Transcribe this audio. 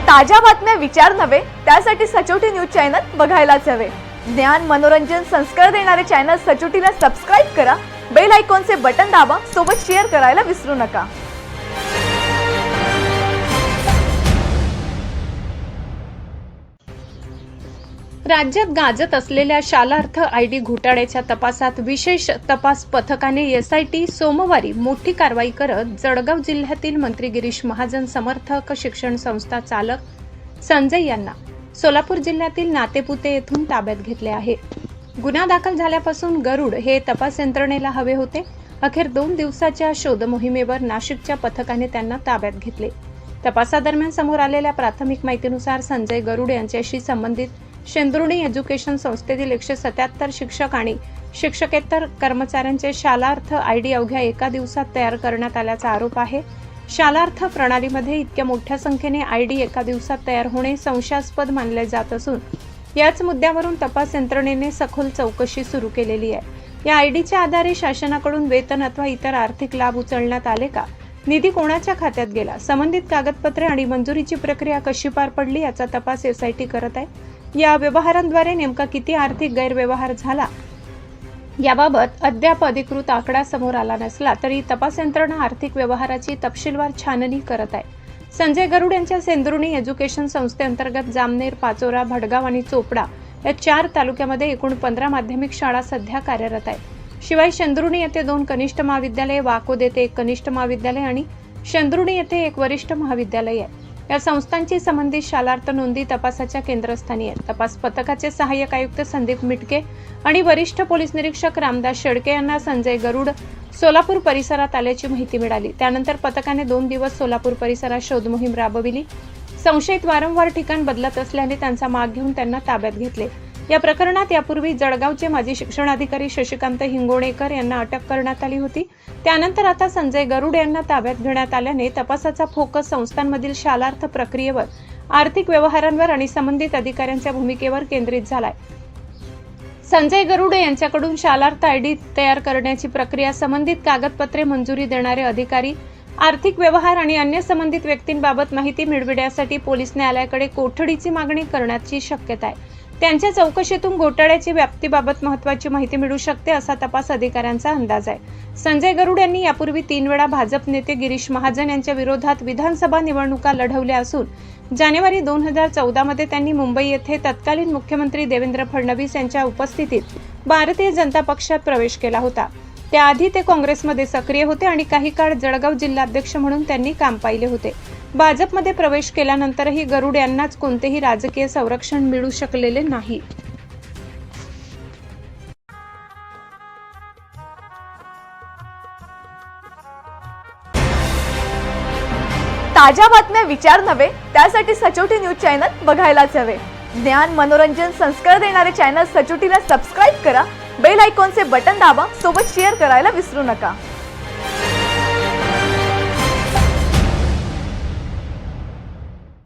ताज्या बातम्या विचार नव्हे त्यासाठी सचोटी न्यूज चॅनल बघायलाच हवे। ज्ञान मनोरंजन संस्कार देणारे चॅनल सचोटीला सबस्क्राइब करा, बेल आयकॉनचे बटन दाबा, सोबत शेअर करायला विसरू नका। राज्यात गाजत असलेल्या शालार्थ आयडी घोटाळ्याच्या तपासात विशेष तपास पथकाने एसआयटी सोमवारी मोठी कारवाई करत जळगाव जिल्ह्यातील मंत्री गिरीश महाजन समर्थक शिक्षण संस्था चालक संजय यांना सोलापूर जिल्ह्यातील नातेपुते येथून ताब्यात घेतले आहे। गुन्हा दाखल झाल्यापासून गरुड हे तपास यंत्रणेला हवे होते। अखेर 2 दिवसाच्या शोध मोहिमेवर नाशिकच्या पथकाने त्यांना ताब्यात घेतले। तपासादरम्यान समोर आलेल्या प्राथमिक माहितीनुसार संजय गरुड यांच्याशी संबंधित शेंद्रुणी एज्युकेशन संस्थेतील 177 शिक्षक आणि शिक्षकेतर कर्मचाऱ्यांचे शालार्थ आयडी अवघ्या एका दिवसात तयार करण्यात आल्याचा आरोप आहे। शालार्थ प्रणालीमध्ये इतक्या मोठ्या संख्येने आयडी एका दिवसात तयार होणे संशयास्पद मानले जात असून याच मुद्द्यावरून तपास यंत्रणेने सखोल चौकशी सुरू केलेली आहे। या आयडीच्या आधारे शासनाकडून वेतन अथवा इतर आर्थिक लाभ उचलण्यात आले का, निधी कोणाच्या खात्यात गेला, संबंधित कागदपत्रे आणि मंजुरीची प्रक्रिया कशी पार पडली याचा तपास एसआयटी करत आहे। या व्यवहारांद्वारे नेमका किती आर्थिक गैरव्यवहार झाला याबाबत अद्याप अधिकृत आकडा समोर आला नसला तरी तपास यंत्रणा आर्थिक व्यवहाराची तपशीलवार छाननी करत आहे। संजय गरुड यांच्या शेंद्रुणी एज्युकेशन संस्थेअंतर्गत जामनेर, पाचोरा, भडगाव आणि चोपडा या 4 तालुक्यामध्ये एकूण 15 माध्यमिक शाळा सध्या कार्यरत आहेत। शिवाय शेंद्रुणी येथे 2 कनिष्ठ महाविद्यालय, वाकोद येथे 1 कनिष्ठ महाविद्यालय आणि शेंद्रुणी येथे 1 वरिष्ठ महाविद्यालय आहे। या संस्थांची संबंधित शालार्थ नोंदी तपासाच्या केंद्रस्थानी आहेत। तपास पथकाचे सहाय्यक आयुक्त संदीप मिटके आणि वरिष्ठ पोलीस निरीक्षक रामदास शेळके यांना संजय गरुड सोलापूर परिसरात आल्याची माहिती मिळाली। त्यानंतर पथकाने 2 दिवस सोलापूर परिसरात शोध मोहीम राबविली। संशयित वारंवार ठिकाण बदलत असल्याने त्यांचा माग घेऊन त्यांना ताब्यात घेतले। या प्रकरणात यापूर्वी जळगावचे माजी शिक्षणाधिकारी शशिकांत हिंगोणेकर यांना अटक करण्यात आली होती। त्यानंतर आता संजय गरुड यांना ताब्यात घेण्यात आल्याने तपासाचा फोकस संस्थांमधील शालार्थ प्रक्रियेवर, आर्थिक व्यवहारांवर आणि संबंधित अधिकाऱ्यांच्या भूमिकेवर केंद्रित झालाय। संजय गरुड यांच्याकडून शालार्थ आयडी तयार करण्याची प्रक्रिया, संबंधित कागदपत्रे, मंजुरी देणारे अधिकारी, आर्थिक व्यवहार आणि अन्य संबंधित व्यक्तींबाबत माहिती मिळविण्यासाठी पोलीस न्यायालयाकडे कोठडीची मागणी करण्याची शक्यता आहे। त्यांच्या चौकशीतून घोटाळ्याची व्याप्तीबाबत महत्त्वाची माहिती मिळू शकते असा तपास अधिकाऱ्यांचा अंदाज आहे। संजय गरुड यांनी यापूर्वी 3 वेळा भाजप नेते गिरीश महाजन यांच्या विरोधात विधानसभा निवडणुका लढवल्या असून जानेवारी 2014 मध्ये त्यांनी मुंबई येथे तत्कालीन मुख्यमंत्री देवेंद्र फडणवीस यांच्या उपस्थितीत भारतीय जनता पक्षात प्रवेश केला होता। त्याआधी ते काँग्रेसमध्ये सक्रिय होते आणि काही काळ जळगाव जिल्हाध्यक्ष म्हणून त्यांनी काम पाहिले होते। भाजपमध्ये प्रवेश केल्यानंतरही गरुड यांनाच कोणतेही राजकीय संरक्षण मिळू शकलेले नाही। ताज्या बातम्या विचार नव्हे त्यासाठी सचोटी न्यूज चॅनल बघायलाच हवे। ज्ञान मनोरंजन संस्कार देणारे चॅनल सचोटीला सबस्क्राइब करा, बेल आयकॉनचे बटन दाबा, सोबत शेअर करायला विसरू नका।